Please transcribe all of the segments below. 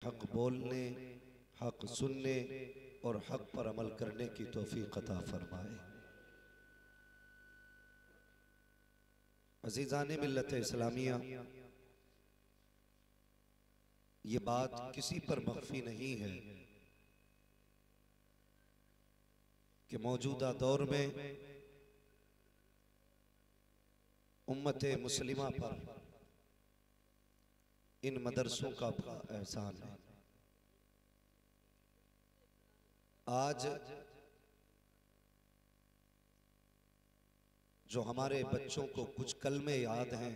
हक बोलने, हक सुनने और हक पर अमल करने की तौफीक अता फरमाए। अज़ीज़ाने मिल्लत इस्लामिया, ये बात किसी पर मख्फी नहीं है कि मौजूदा दौर में उम्मत मुस्लिमा पर इन मदरसों का बड़ा एहसान है। आज जो हमारे बच्चों को कुछ कलमे याद हैं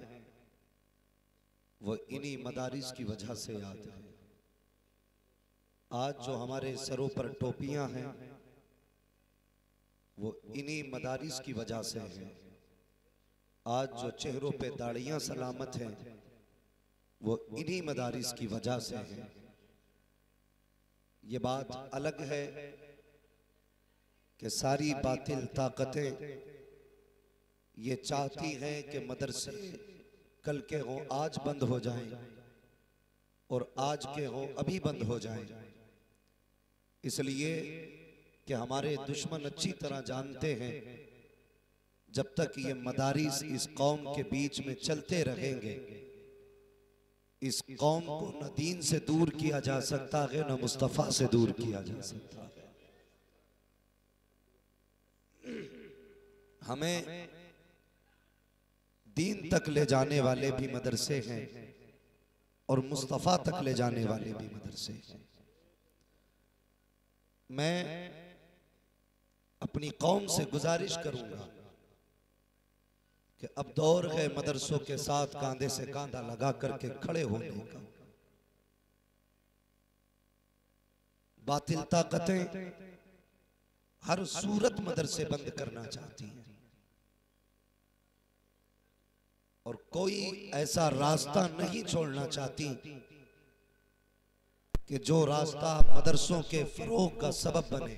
वो इन्हीं मदारिस की वजह से याद है। आज जो हमारे सरों पर टोपियां हैं वो इन्हीं मदारिस की वजह से हैं। आज जो चेहरों पे दाढ़ियां सलामत हैं वो इन्हीं मदारिस की वजह से है। ये बात अलग है कि सारी बातिल ताकतें ये चाहती हैं कि मदरसे कल के हों आज बंद हो जाएं और आज के हों अभी बंद हो जाएं। इसलिए कि हमारे दुश्मन अच्छी तरह जानते हैं जब तक ये मदारिस इस कौम के बीच में चलते रहेंगे इस कौम को न दीन से दूर किया जा सकता है न मुस्तफा से दूर किया जा सकता है। हमें दीन तक ले जाने वाले भी मदरसे हैं और मुस्तफा तक ले जाने वाले भी मदरसे हैं। मैं अपनी कौम से गुजारिश करूंगा कि अब दौर है मदरसों के साथ कांधे से कांधा लगा करके खड़े होने का। बातिल ताकतें हर सूरत मदरसे बंद करना चाहती हैं और कोई ऐसा रास्ता नहीं छोड़ना चाहती कि जो रास्ता मदरसों के फरोग का सबब बने।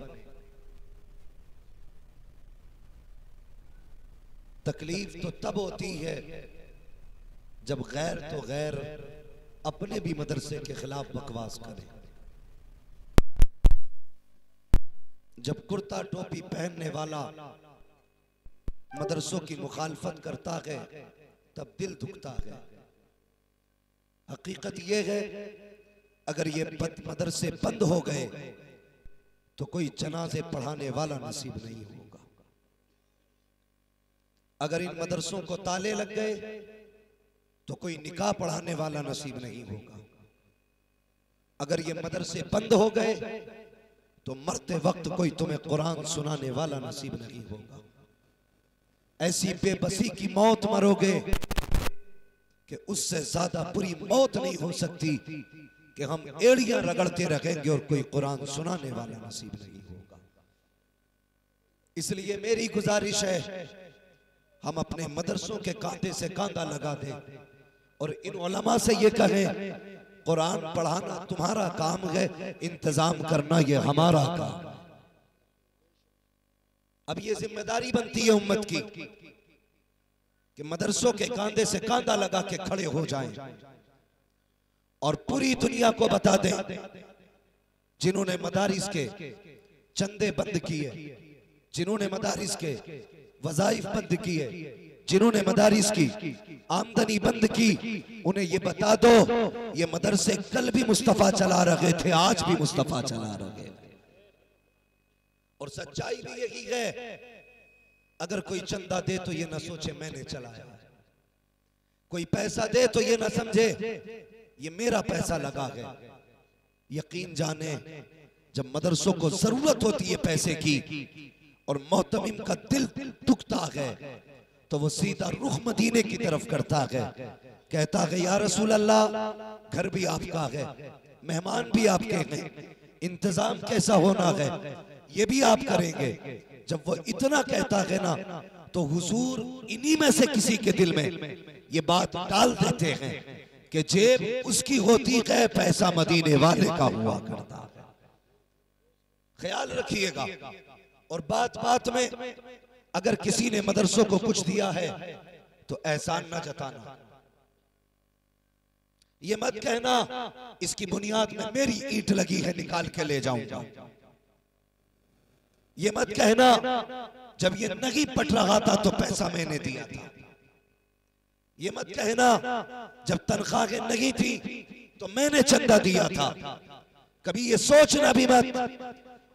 तकलीफ तो तब होती है जब गैर तो गैर अपने भी मदरसे के खिलाफ बकवास करे। जब कुर्ता टोपी पहनने वाला मदरसों की मुखालफत करता है तब दिल दुखता है। हकीकत यह है अगर ये मदरसे बंद हो गए तो कोई जनाजे पढ़ाने वाला नसीब नहीं होगा। अगर इन मदरसों को ताले लग गए तो कोई निकाह पढ़ाने वाला नसीब नहीं होगा। अगर ये मदरसे बंद हो गए तो मरते वक्त कोई तुम्हें कुरान सुनाने वाला नसीब नहीं होगा। ऐसी बेबसी की मौत मरोगे कि उससे ज्यादा बुरी मौत नहीं हो सकती कि हम एड़ियां रगड़ते रहेंगे और कोई कुरान सुनाने वाला नसीब नहीं होगा। इसलिए मेरी गुजारिश है हम अपने मदरसों के कांधे से कांधा लगा दें और इन उलमा से ये कहें कुरान पढ़ाना तुम्हारा काम है, इंतजाम करना ये हमारा काम। अब ये जिम्मेदारी बनती है उम्मत की कि मदरसों के कांधे से कांधा लगा के खड़े हो जाएं और पूरी दुनिया को बता दें जिन्होंने मदारिस के चंदे बंद किए, जिन्होंने मदारिस के वज़ाइफ बंद किए, जिन्होंने मदारिस की आमदनी बंद की, उन्हें ये बता दो ये मदरसे कल भी मुस्तफा चला रहे थे आज भी मुस्तफा चला रहे। और सच्चाई भी यही है अगर कोई चंदा दे तो ये ना सोचे मैंने चलाया, कोई पैसा दे तो ये ना समझे ये मेरा पैसा लगा है। यकीन जाने जब मदरसों को जरूरत होती है पैसे की और मोहतमिम का दिल दुखता है तो वो सीधा रुख मदीने की तरफ करता है, कहता है या रसूल अल्लाह घर भी आपका है, मेहमान भी आपके हैं, इंतजाम कैसा होना है ये भी आप करेंगे। जब वो इतना कहता है ना तो हुजूर इन्हीं में से किसी के दिल में ये बात डाल देते हैं कि जेब उसकी होती है पैसा मदीने वाले का हुआ करता है। ख्याल रखिएगा। और बात बात में अगर किसी ने मदरसों को कुछ दिया है तो एहसान ना जताना। ये मत कहना इसकी बुनियाद में मेरी ईंट लगी है निकाल के ले जाऊंगा। ये मत कहना जब ये नगी पट रहा था तो पैसा मैंने दिया था। ये मत कहना जब तनख्वाह नगी थी तो मैंने चंदा दिया था। कभी ये सोचना भी मत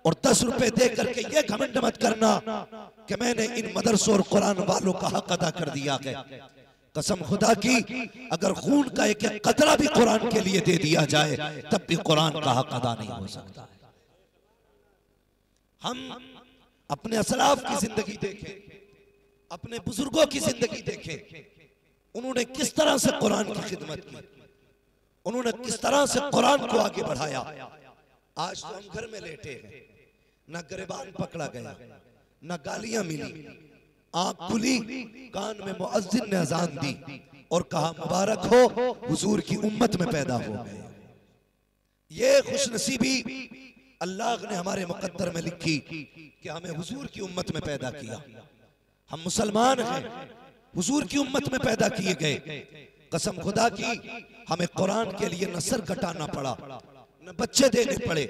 और 10 रुपए दे करके ये घमंड मत करना कि मैंने इन मदरसों और कुरान वालों का हक अदा कर दिया है। कसम खुदा की अगर खून का एक एक कतरा भी कुरान के लिए दे दिया जाए तब भी कुरान का हक अदा नहीं हो सकता। हम अपने असलाफ की जिंदगी देखें, अपने बुजुर्गों की जिंदगी देखें, उन्होंने किस तरह से कुरान की खिदमत की, उन्होंने किस तरह से कुरान को आगे बढ़ाया। आज तो हम घर में लेटे हैं, न गिरबान पकड़ा गया, न गालियां मिली, आंख खुली, कान में मुअज्जिन ने अजान दी और कहा मुबारक हो हुजूर की उम्मत में पैदा हो गए। ये खुशनसीबी अल्लाह ने हमारे मुकद्दर में लिखी कि हमें हुजूर की उम्मत में पैदा किया। हम मुसलमान हैं, हुजूर की उम्मत में पैदा किए गए। कसम खुदा की हमें कुरान के लिए न सर कटाना पड़ा, न बच्चे देने पड़े,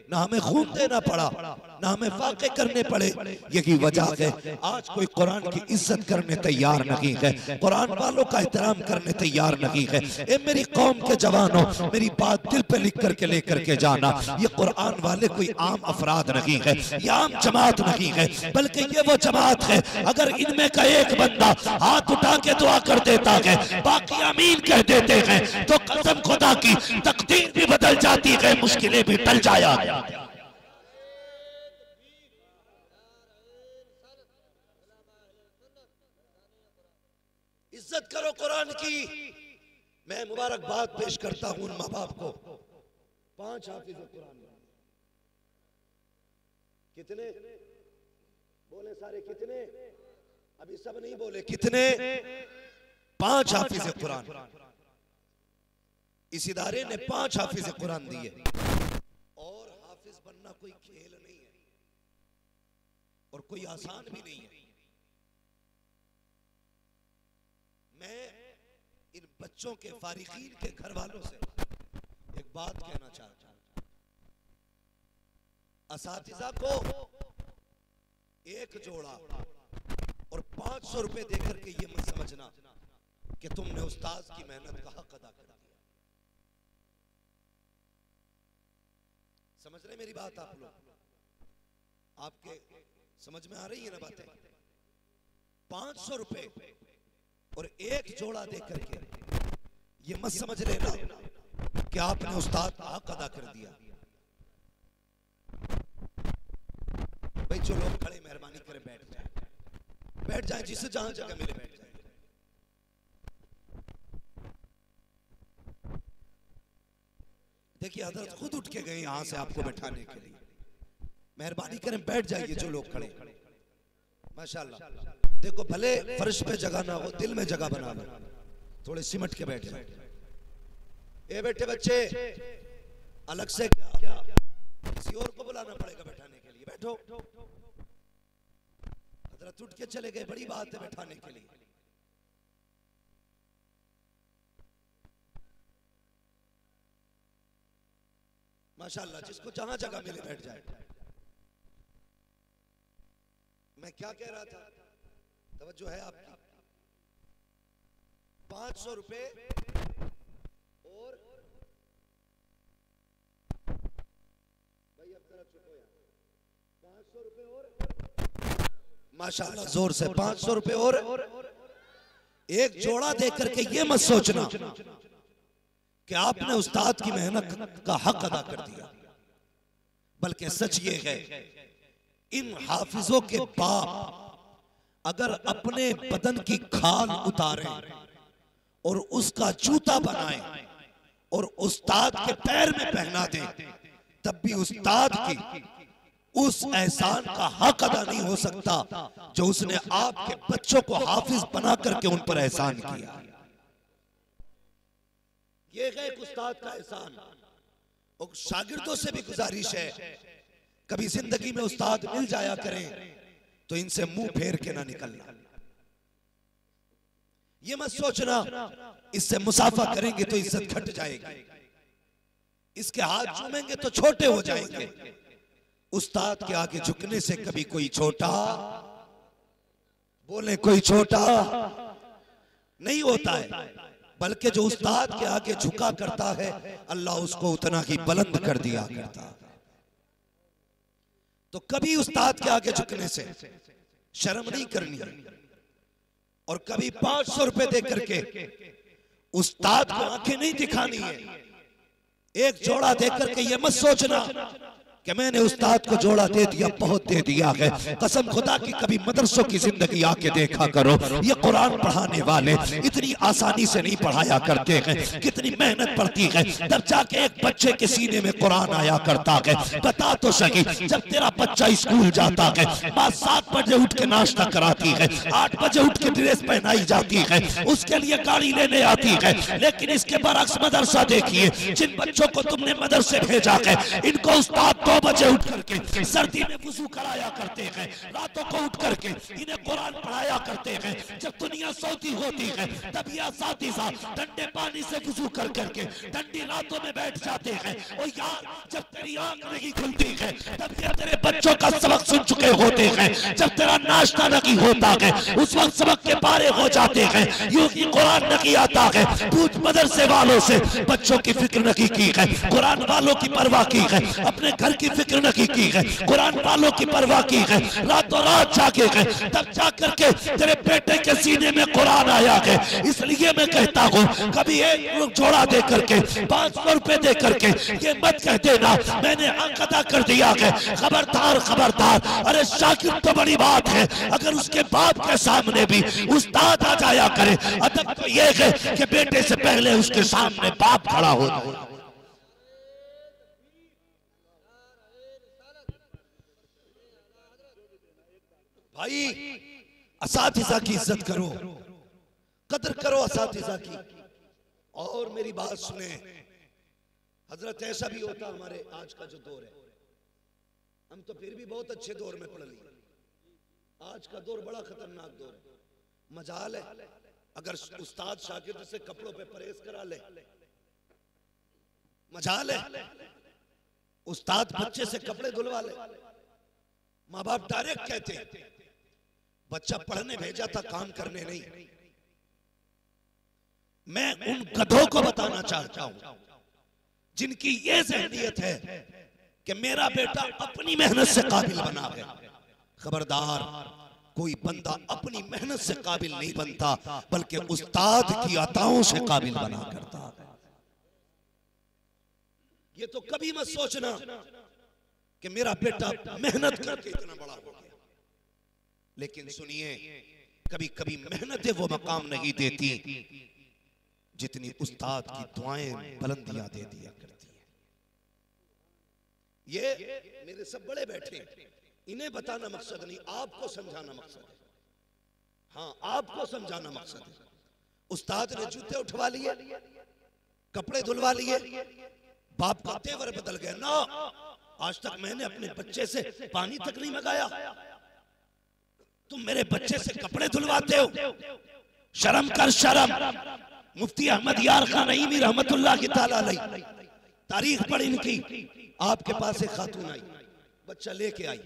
न हमें खून देना पड़ा, न हमें फाके करने पड़े। यही वजह है आज कोई कुरान की इज्जत करने तैयार नहीं है, कुरान वालों का एहतराम करने तैयार नहीं है। ए मेरी कौम के जवानों, मेरी बात दिल पे लिख करके लेकर के जाना, ये कुरान वाले कोई आम अफराद नहीं है, ये आम जमात नहीं है, बल्कि ये वो जमात है अगर इनमें का एक बंदा हाथ उठा के दुआ कर देता है, बाकी आमीन कह देते हैं, तो कसम खुदा की तकदीर भी बदल जाती है, मुश्किलें भी टल जाया। इज्जत करो कुरान की। मैं मुबारकबाद पेश करता हूं उन माँ बाप को, 5 हाफिज कुरान। कितने बोले सारे? कितने? अभी सब नहीं बोले। कितने? 5 हाफिज कुरान। इस इदारे ने 5 हाफिज कुरान दिए। और हाफिज बनना कोई खेल नहीं है और कोई आसान भी नहीं है। मैं इन बच्चों के फारिकीन के घर वालों से एक बात कहना चाहता हूं। असातिज़ा को एक जोड़ा और 500 रुपए देकर के ये मत समझना कि तुमने उस्ताद की मेहनत का हक अदा कर दिया। समझ रहे मेरी बात आप लोग? आपके समझ में आ रही है ना बातें? 500 रुपए और एक जोड़ा देकर के ये मत समझ लेना कि आपने उस्ताद का हक अदा कर दिया। भाई जो लोग खड़े मेहरबानी करें बैठ जाए, जिसे जहां जगह मिले बैठ जाए। देखिए हजरत खुद उठ के गए यहां से आपको बैठाने के लिए। मेहरबानी करें बैठ जाइए जो लोग खड़े। माशाल्लाह। देखो भले फर्श पे जगह ना हो, दिल में जगह बना लो, थोड़े सिमट के बैठ जाए। ए बेटे बच्चे अलग से क्या किसी और को बुलाना पड़ेगा बैठाने के लिए? बैठो। हजरत उठ के चले गए, बड़ी बात है बैठाने के लिए। माशाल्लाह, जिसको जहां जगह मिले बैठ जाए। मैं क्या कह रहा था? तवज्जो है आपकी? 500 रुपए और भाई अब जरा चुप हो यार। 500 रुपए और माशाल्लाह जोर से 500 रुपए और एक जोड़ा देकर के ये मत सोचना कि आपने उस्ताद की मेहनत का हक अदा कर दिया, बल्कि सच ये है इन हाफिजों के बाप अगर अपने बदन की खाल उतारें और उसका जूता बनाएं और उस्ताद के पैर में पहना दें, तब भी उस्ताद की उस एहसान का हक अदा नहीं हो सकता जो उसने आपके बच्चों को हाफिज बना करके उन पर एहसान किया। ये है एक उस्ताद का एहसान। और शागिर्दों से भी गुजारिश है, कभी जिंदगी में उस्ताद मिल जाया करें तो इनसे मुंह फेर के ना निकलना। ये मत सोचना इससे मुसाफा करेंगे तो इज्जत घट जाएगी, इसके हाथ चूमेंगे तो छोटे हो जाएंगे। उस्ताद के आगे झुकने से कभी कोई छोटा, बोले कोई छोटा नहीं होता है, बल्कि जो उस्ताद के आगे झुका करता है अल्लाह उसको उतना ही बुलंद कर दिया करता है। तो कभी उस्ताद के आगे झुकने से शर्म नहीं करनी है, और कभी 500 रुपए दे करके उस्ताद को आंखें नहीं दिखानी है। एक जोड़ा दे करके ये मत सोचना कि मैंने उस्ताद को जोड़ा दे दिया, बहुत दे दिया है। कसम खुदा की कभी मदरसों की जिंदगी आके देखा करो, ये कुरान पढ़ाने वाले इतनी आसानी से नहीं पढ़ाया करते हैं, कितनी मेहनत पड़ती है तब जाके एक बच्चे के सीने में कुरान आया करता है। बता तो सही, जब तेरा बच्चा स्कूल जाता है माँ 7 बजे उठ के नाश्ता कराती है, 8 बजे उठ के ड्रेस पहनाई जाती है, उसके लिए गाड़ी लेने आती है। लेकिन इसके बरक्स मदरसा देखिए, जिन बच्चों को तुमने मदरसे भेजा है इनको उस्ताद 2 बजे उठ करके सर्दी में वुजू कराया करते हैं, रातों को उठ करके इन्हें कुरान पढ़ाया करते हैं। जब दुनिया सोती होती है तब ये असातिज़ा ठंडे पानी से वुजू कर करके ठंडी रातों में बैठ जाते हैं। और यार जब तेरी आंख नहीं खुलती है तब ये तेरे बच्चों का सबक सुन चुके होते हैं, जब तेरा नाश्ता नहीं होता है उस वक्त सबक के पारे हो जाते हैं, यूं ही कुरान नहीं आता है। पूछ मदरसे वालों से, बच्चों की फिक्र नहीं की है, कुरान वालों की परवाह की है, अपने घर की फिक्र नहीं की है, कुरान वालों की परवाह की है, रातों रात जागे है, तब जाकर के तेरे बेटे के सीने में कुरान आया है। इसलिए मैं कहता हूँ कभी एक जोड़ा दे करके 500 रुपए दे करके ये मत कह देना मैंने हक अदा कर दिया है। खबरदार खबरदार, अरे शागिर्द तो बड़ी बात है, अगर उसके बाप के सामने भी उस्ताद आ जाया करे, अदब तो ये है कि बेटे से पहले उसके सामने बाप खड़ा हो। भाई असातिज़ा की इज्जत करो, कदर करो असातिज़ा की। और मेरी बात सुने हजरत, ऐसा भी होता हमारे आज का जो दौर है, हम तो फिर भी बहुत अच्छे दौर में पढ़ लिए, आज का दौर बड़ा खतरनाक दौर है। मजाल है अगर उस्ताद शागिर्द से कपड़ों पे परहेज करा ले, मजाल है उस्ताद बच्चे से कपड़े धुलवा ले। माँ बाप डायरेक्ट कहते हैं बच्चा पढ़ने भेजा था, काम करने नहीं। मैं उन गधों को बताना चाहता हूं जिनकी ये ज़हनियत है कि मेरा बेटा अपनी मेहनत से काबिल बना है। खबरदार, कोई बंदा अपनी मेहनत से काबिल नहीं बनता, बल्कि उस्ताद की अताओं से काबिल बना करता है। ये तो कभी मत सोचना कि मेरा बेटा मेहनत करके इतना बड़ा हो गया। लेकिन सुनिए, कभी कभी मेहनतें वो मकाम नहीं देती जितनी उस्ताद की दुआएं बुलंदियां दे दिया करती है। ये मेरे सब बड़े बैठे, इन्हें बताना मकसद नहीं, आपको समझाना मकसद है। हाँ, आपको समझाना मकसद है। उस्ताद ने जूते उठवा लिए, कपड़े धुलवा लिए, बाप का तेवर बदल गया ना। आज तक मैंने अपने बच्चे से पानी तक नहीं मंगाया, तुम मेरे बच्चे से कपड़े धुलवाते हो। शर्म कर शर्म। मुफ्ती अहमद यार खान नईमी रहमतुल्लाह की ताला अलैह, तारीख पढ़ इनकी, आपके पास एक खातून आई, बच्चा लेके आई,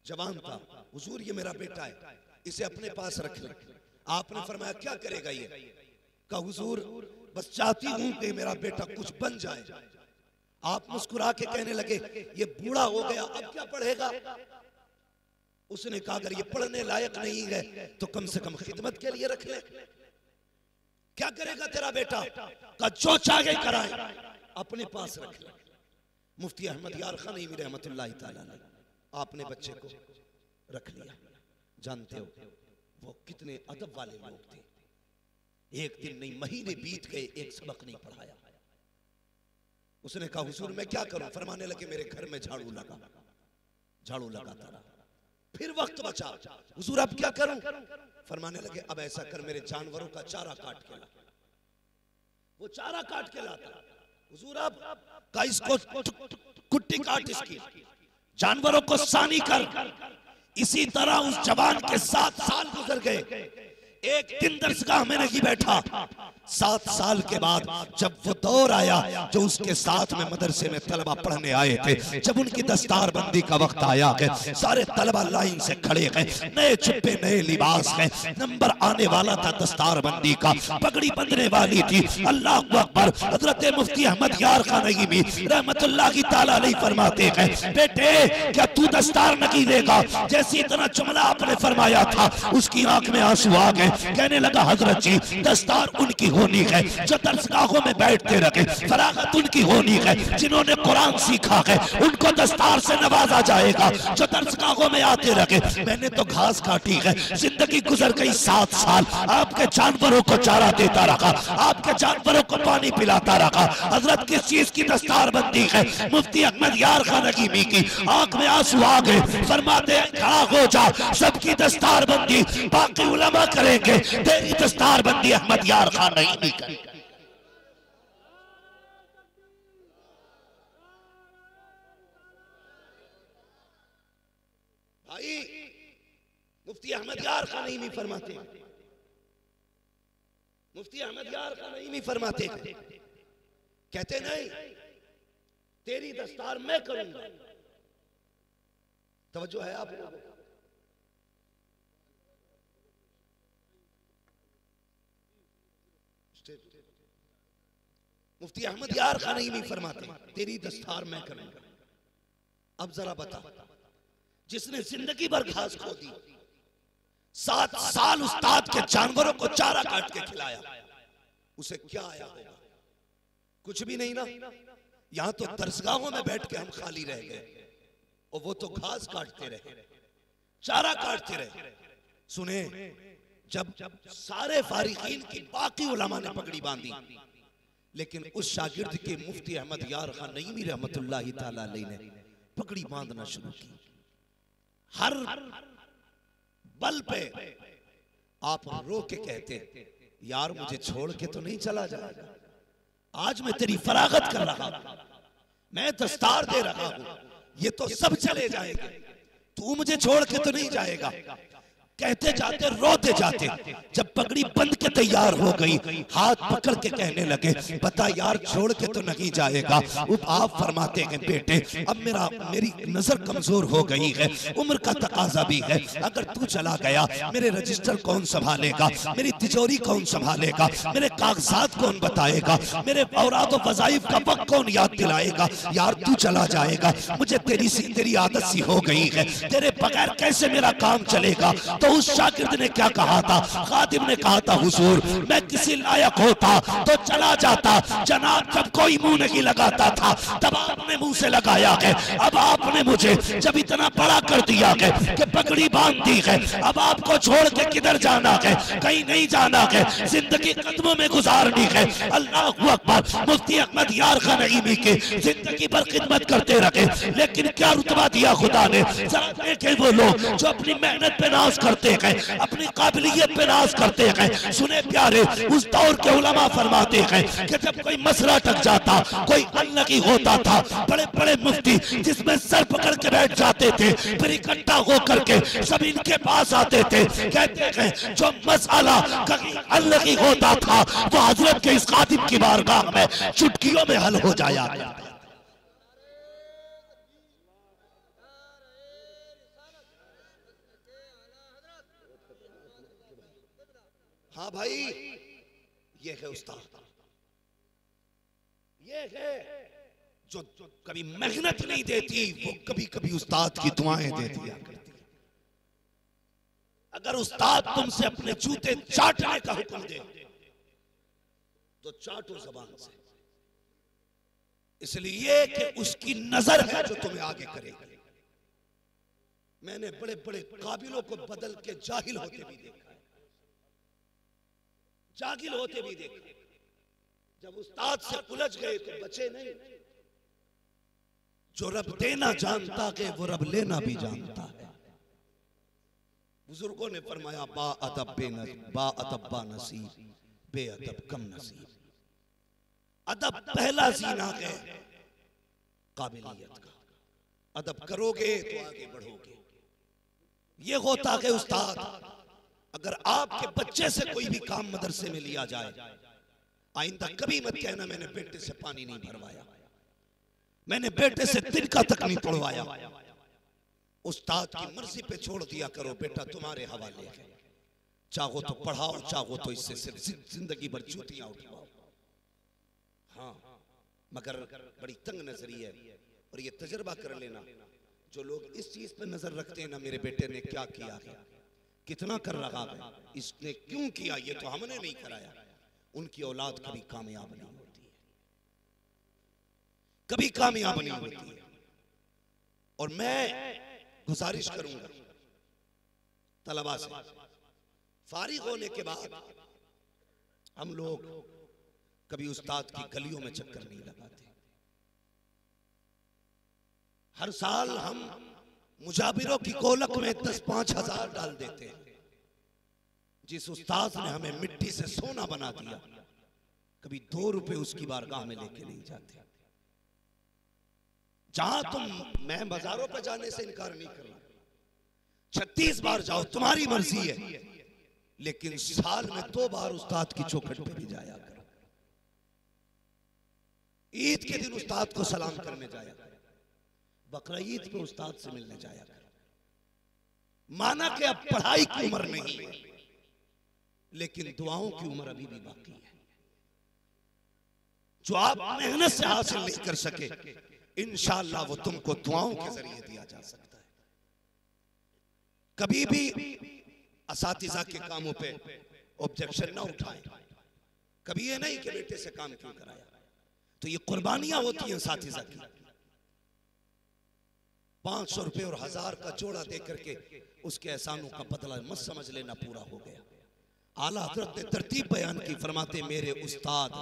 जवान था। हुजूर ये मेरा बेटा है, इसे अपने पास रख ले। आपने फरमाया क्या करेगा ये? कहा हुजूर बस चाहती हूं कि मेरा बेटा कुछ बन जाए। आप मुस्कुरा के कहने लगे ये बूढ़ा हो गया, अब क्या पढ़ेगा? उसने कहा अगर ये पढ़ने लायक नहीं है तो कम से कम खिदमत के लिए रख ले। क्या करेगा तेरा बेटा? का जो चाहे कराए, अपने पास रख ले। मुफ्ती अहमद यार खान नईमी रहमतुल्लाह ताला अलैह, आपने बच्चे को रख लिया। जानते हो वो कितने अदब वाले लोग थे। एक दिन नहीं महीने बीत गए, एक सबक नहीं पढ़ाया। उसने कहा हुजूर मैं क्या करूं? फरमाने लगे मेरे घर में झाड़ू लगाता रहा। फिर वक्त बचा, हुजूर अब क्या करूं? फरमाने लगे अब ऐसा कर, मेरे जानवरों का चारा काट के ला। वो चारा काट के लाता। हुजूर अब का इसको कुट्टी काट, इसकी जानवरों को सानी कर। इसी तरह उस जवान के 7 साल गुजर गए। एक दिन दरसगाह में नहीं बैठा। 7 साल के बाद जब वो दौर आया जो उसके साथ में मदरसे में तलबा पढ़ने आए थे, जब उनकी दस्तार बंदी का वक्त आया है, सारे तलबा लाइन से खड़े गए, नए चुप्पे नए लिबास में, नंबर आने वाला था दस्तार बंदी का, पगड़ी बंधने वाली थी। अल्लाह अकबर। हजरत मुफ्ती अहमद यार खान नईमी रहमतुल्लाह ताला अलैहि फरमाते हैं, बेटे क्या तू दस्तार नहीं लेगा? जैसे इतना जुमला आपने फरमाया था उसकी आंख में आंसू आ गए। कहने लगा हजरत जी दस्तार उनकी होनी है जो दरसगाहों में बैठते रहे, फरागत उनकी होनी है जिन्होंने कुरान सीखा है, उनको दस्तार से नवाजा जाएगा जो दरसगाहों में आते रहे। मैंने तो घास काटी है, जिंदगी गुजर गई 7 साल, आपके जानवरों को चारा देता रहा, आपके जानवरों को पानी पिलाता रहा। हजरत किस चीज की दस्तार बंदी है? मुफ्ती अहमद यार खान नईमी की। आंख में आंसू आ गए, फरमाते खड़ा हो जा, सबकी दस्तार बंदी बाकी उलमा करेंगे, तेरी दस्तार बंदी अहमद यार खान नईमी करेगा। भाई मुफ्ती अहमद यार खान नईमी फरमाते, मुफ्ती अहमद यार खान नईमी फरमाते, कहते नहीं तेरी दस्तार मैं करूंगा। तवज्जो है आप लोगों? मुफ्ती अहमद यार खान नईमी फरमाते तेरी दस्तार मैं करूंगा। अब जरा बता, जिसने जिंदगी भर घास खो दी, 7 साल उस्ताद के जानवरों को चारा काट के खिलाया, उसे क्या आया होगा? कुछ भी नहीं ना। यहां तो दरसगाहों में बैठ के हम खाली रह गए और वो तो घास काटते रहे, चारा काटते रहे। सुने, जब सारे फारिकीन की बाकी उलमा ने पगड़ी बांधी, लेकिन उस शागिर्द के मुफ्ती अहमद यार खान नईमी रहमतुल्लाह ताला अलैह ने पगड़ी बांधना शुरू की। हर बल पे आप रो के कहते यार मुझे छोड़ के तो नहीं चला जाएगा, आज मैं तेरी फरागत कर रहा हूं, मैं दस्तार दे रहा हूं, ये तो सब चले जाएंगे, तू मुझे छोड़ के तो नहीं जाएगा। कहते जाते रोते जाते जब पगड़ी बंद के तैयार हो गई, हाथ पकड़ के कहने लगे बता यार छोड़ के तो नहीं जाएगा। अब आप फरमाते हैं बेटे अब मेरी नजर कमजोर हो गई है, उम्र का तकाजा भी है, अगर तू चला गया मेरे रजिस्टर कौन संभालेगा, मेरी तिजोरी कौन संभालेगा, मेरे कागजात कौन बताएगा, मेरे औराद व वज़ाइफ का वक्त कौन याद दिलाएगा। यार तू चला जाएगा, मुझे तेरी आदत सी हो गई है, तेरे बगैर कैसे मेरा काम चलेगा। तो उस शागिर्द ने क्या कहा था? खादिम ने कहा था हुजूर मैं किसी लायक होता तो चला जाता, जनाब जब कोई मुंह नहीं लगाता था तब आपने मुंह से लगाया है, अब आपने मुझे जब इतना बड़ा कर दिया है कि पगड़ी बांध दी है, अब आपको छोड़ के किधर जाना है? कहीं नहीं जाना है, जिंदगी कदमों में गुजारनी है। अल्लाहु अकबर। मुफ्ती अहमद यार खान नईमी की जिंदगी भर खिदमत करते रहे, लेकिन क्या रुतबा दिया खुदा ने। जरा देखें वो लोग जो अपनी मेहनत पे नाज करते हैं, अपनी काबिलियत पे नाज करते हैं। सुने प्यारे, उस दौर के उलमा फरमाते हैं कि जब कोई मसला टक जाता, कोई अनलकी होता था, बड़े बड़े मुफ्ती जिसमें सर पकड़ के बैठ जाते थे, फिर इकट्ठा होकर के सब इनके पास आते थे। कहते हैं जो मसला कहीं अनलकी होता था वो हजरत के इस खादिम की बारगाह में चुटकियों में हल हो जाया। हाँ भाई, ये है उस्ताद, ये है जो कभी मेहनत नहीं देती, वो कभी कभी उस्ताद की दुआएं दे दिया करती। अगर उस्ताद तुमसे अपने जूते चाटने का हुक्म दे तो चाटो जबान से, इसलिए कि उसकी नजर है जो तुम्हें आगे करेगा। मैंने बड़े बड़े काबिलों को बदल के जाहिल होते भी देखा, जागिल होते भी देखे। जब उस्ताद से उलझ गए तो बचे नहीं। जो रब देना जानता है वो रब लेना भी जानता है। बुजुर्गों ने फरमाया बा अदब बा नसीब, बे अदब कम नसीब। अदब पहला जीना है काबिलियत का, अदब करोगे तो आगे बढ़ोगे। ये होता है उस्ताद अगर आपके बच्चे से कोई भी काम मदरसे में लिया जाए, आइंदा कभी मत कहना मैंने बेटे से पानी नहीं भरवाया, मैंने बेटे से तिनका तक नहीं तोड़वाया। उस्ताद की मर्जी पे छोड़ दिया करो, बेटा तुम्हारे हवाले है, चाहो तो पढ़ाओ, चाहो तो इससे सिर्फ जिंदगी भर जूतियां उठवाओ। हाँ, मगर बड़ी तंग नजरी है। और ये तजर्बा कर लेना, जो लोग इस चीज पे नजर रखते हैं ना, मेरे बेटे ने क्या किया है, कितना कर रहा है, इसने क्यों किया, ये तो हमने नहीं कराया, उनकी औलाद कभी कामयाब नहीं होती है, कभी कामयाब नहीं होती है। और मैं गुजारिश करूंगा तलबा से, फारिग होने के बाद हम लोग कभी उस्ताद की गलियों में चक्कर नहीं लगाते। हर साल हम मुजाबिरों की कोलक में 10-5 हजार डाल देते हैं। जिस उस्ताद ने हमें मिट्टी से सोना बना दिया, कभी 2 रुपए उसकी बारगाह में लेके नहीं जाते। जहां तुम, मैं बाजारों पे जाने से इनकार नहीं कर रहा, 36 बार जाओ तुम्हारी मर्जी है, लेकिन साल में 2 बार उस्ताद की चौखट पे भी जाया करो। ईद के दिन उस्ताद को सलाम करने जाया करो, बकरा ईद पे उस्ताद से मिलने जाया करो। माना कि अब पढ़ाई की उम्र नहीं है, लेकिन दुआओं की उम्र अभी भी बाकी है। जो आप मेहनत से हासिल नहीं कर सके, इंशाअल्लाह वो तुमको दुआओं के जरिए दिया जा सकता है। कभी भी असातिज़ा के कामों पे ऑब्जेक्शन ना उठाएं। कभी ये नहीं कि बेटे से काम क्यों कराया, तो ये कुर्बानियां होती हैं असातिज़ा की। 500 रुपए और 1000 का जोड़ा दे करके उसके एहसानों का बदला मत समझ लेना पूरा हो गया। आला हज़रत ने तरतीब बयान की, फरमाते मेरे उस्ताद,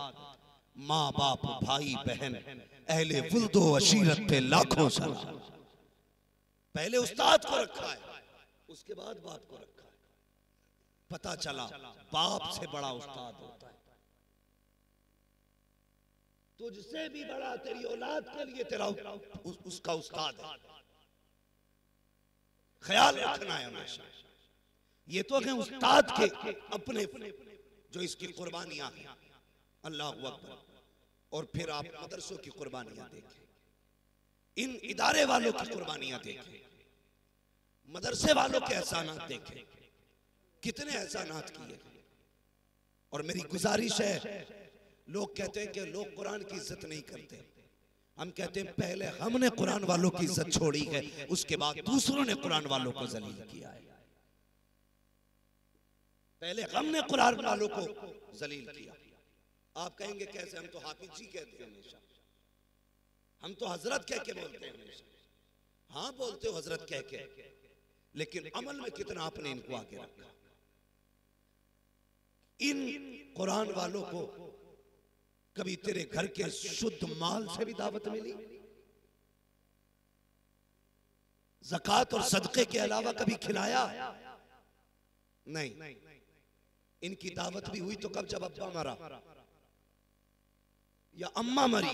माँ बाप, भाई बहन, अहले वुल्दो अशीरत पे लाखों सलाम। पहले उस्ताद को रखा है, उसके बाद बाप को रखा है। पता चला बाप से बड़ा उस्ताद होता है। तुझसे भी बड़ा तेरी औलाद के लिए तेरा उसका उस्ताद है। ख्याल रखना है हमेशा। ये तो है उस्ताद के अपने जो इसकी कुर्बानियां हैं, अल्लाह अकबर। और फिर आप मदरसों की कुर्बानियां देखें, इन इदारे वालों की कुर्बानियां देखें, मदरसे वालों के एहसानात देखें, कितने एहसानात किए। और मेरी गुजारिश है, लोग कहते हैं कि लोग कुरान की इज्जत नहीं करते, हम कहते हैं पहले हमने कुरान वालों की इज्जत छोड़ी है, उसके बाद दूसरों ने कुरान वालों को जलील किया है। पहले हमने कुरान वालों को जलील किया। आप कहेंगे कैसे, हम तो हाफिज जी कहते हैं हमेशा, हम तो हजरत कह के बोलते हैं हमेशा। हाँ बोलते हो हजरत कह के, लेकिन अमल में कितना आपने इनको आगे रखा। इन कुरान वालों को कभी तेरे घर के शुद्ध माल से भी दावत मिली? ज़कात और सदक़े के अलावा कभी खिलाया? नहीं। इनकी दावत भी हुई तो कब, जब अब्बा मरा या अम्मा मरी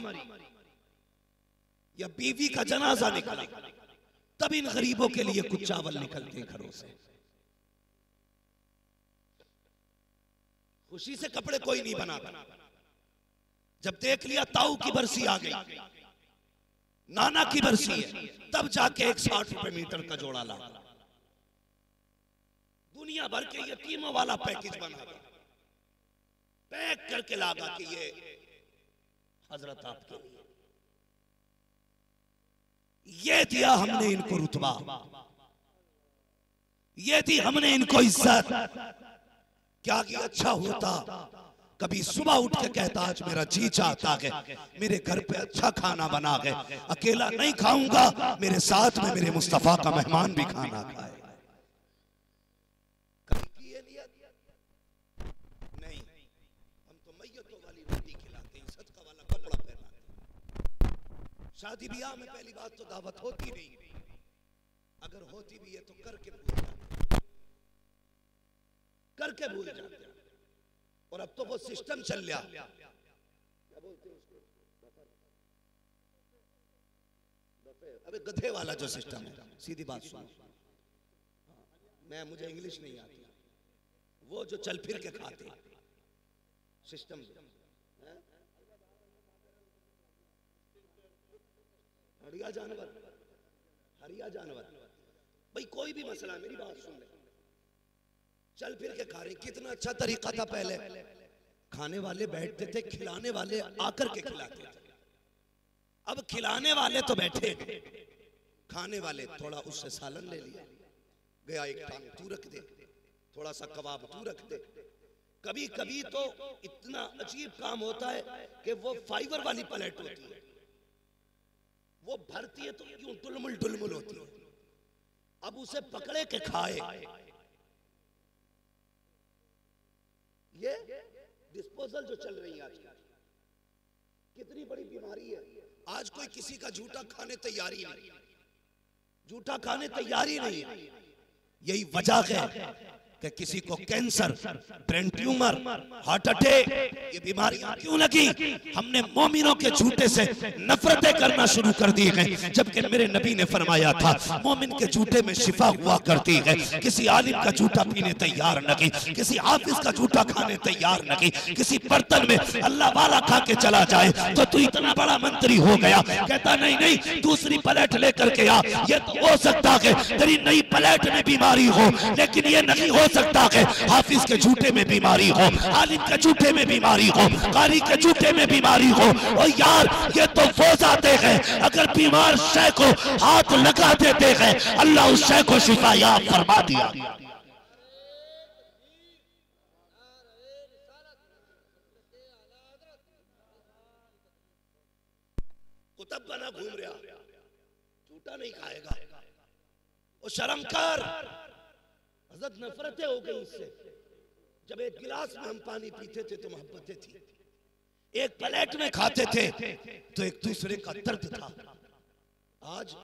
या बीवी का जनाजा निकला, तब इन गरीबों के लिए कुछ चावल निकलते घरों से। खुशी से कपड़े कोई नहीं बनाता। जब देख लिया ताऊ की बरसी आ गई, नाना की बरसी है, तब जाके 60 रुपए मीटर का जोड़ा ला। दुनिया भर के यतीमों वाला पैकेज बना, पैक करके लागा कि ये हजरत आपके लिए। ये दिया हमने इनको रुतबा, ये दी हमने इनको इज्जत। क्या कि अच्छा होता कभी सुबह उठ के कहता आज मेरा जी चाहता है मेरे घर पे अच्छा खाना बना है, अकेला नहीं खाऊंगा, मेरे साथ में मेरे मुस्तफा का मेहमान भी खाना खाए। नहीं, हम तो मैयतों वाली रोटी खिलाते हैं, सदका वाला कपड़ा पहनाते हैं। शादी ब्याह में पहली बात तो दावत होती नहीं, अगर होती भी है तो करके भूल जाते हैं। और अब तो वो सिस्टम चल गया, क्या बोलते हैं उसको, अबे गधे वाला जो सिस्टम है। सीधी बात सुनो, मुझे इंग्लिश नहीं आती, वो जो चल फिर के खाते सिस्टम, हरिया जानवर, हरिया जानवर। भाई कोई भी मसला, मेरी बात सुन ले, चल फिर के खा रहे। कितना अच्छा तरीका था पहले, खाने वाले बैठते थे, खिलाने वाले आकर के खिलाते थे। अब खिलाने वाले तो बैठे, खाने वाले थोड़ा उससे सालन ले लिया, गया एक टांग तू रख दे, थोड़ा सा कबाब तू रख दे। कभी कभी तो इतना अजीब काम होता है कि वो फाइबर वाली प्लेट होती है, वो भरती है तो यूं डुलमुल डुलमुल होती है। अब उसे पकड़े के खाए, ये डिस्पोजल जो चल रही है आज, कितनी बड़ी बीमारी है। आज कोई किसी का झूठा खाने तैयारी नहीं, झूठा खाने तैयारी नहीं। यही वजह है कि किसी को cancer, brain tumour, heart attack, ये बीमारियां क्यों लगी? हमने मोमिनों के झूठे से नफरतें करना शुरू कर दी है, जबकि मेरे नबी ने फरमाया था मोमिन के झूठे में शिफा हुआ करती है। किसी आलिम का झूठा पीने तैयार न की, किसी हाफिज का झूठा खाने तैयार न की। किसी बर्तन में अल्लाह वाला खा के चला जाए तो तू इतना बड़ा मंत्री हो गया, कहता नहीं नहीं दूसरी प्लेट लेकर के आ। ये तो हो सकता है तेरी नई प्लेट में बीमारी हो, लेकिन ये नहीं हो सकता है हाफिज के झूठे में बीमारी हो, आलिम के झूठे में बीमारी हो, कारी के झूठे में बीमारी हो। और यार ये तो वो जाते हैं, अगर बीमार शय को हाथ लगा देते हैं अल्लाह उस शय को शिफा याब फरमा दिया। कुतब बना घूम रहा, झूठा नहीं खाएगा। वो शर्म कर, हज़रत नफरतें हो गई इससे। जब एक गिलास में हम पानी पीते थे तो मोहब्बतें थी, एक प्लेट में खाते थे तो एक दूसरे का दर्द था। आज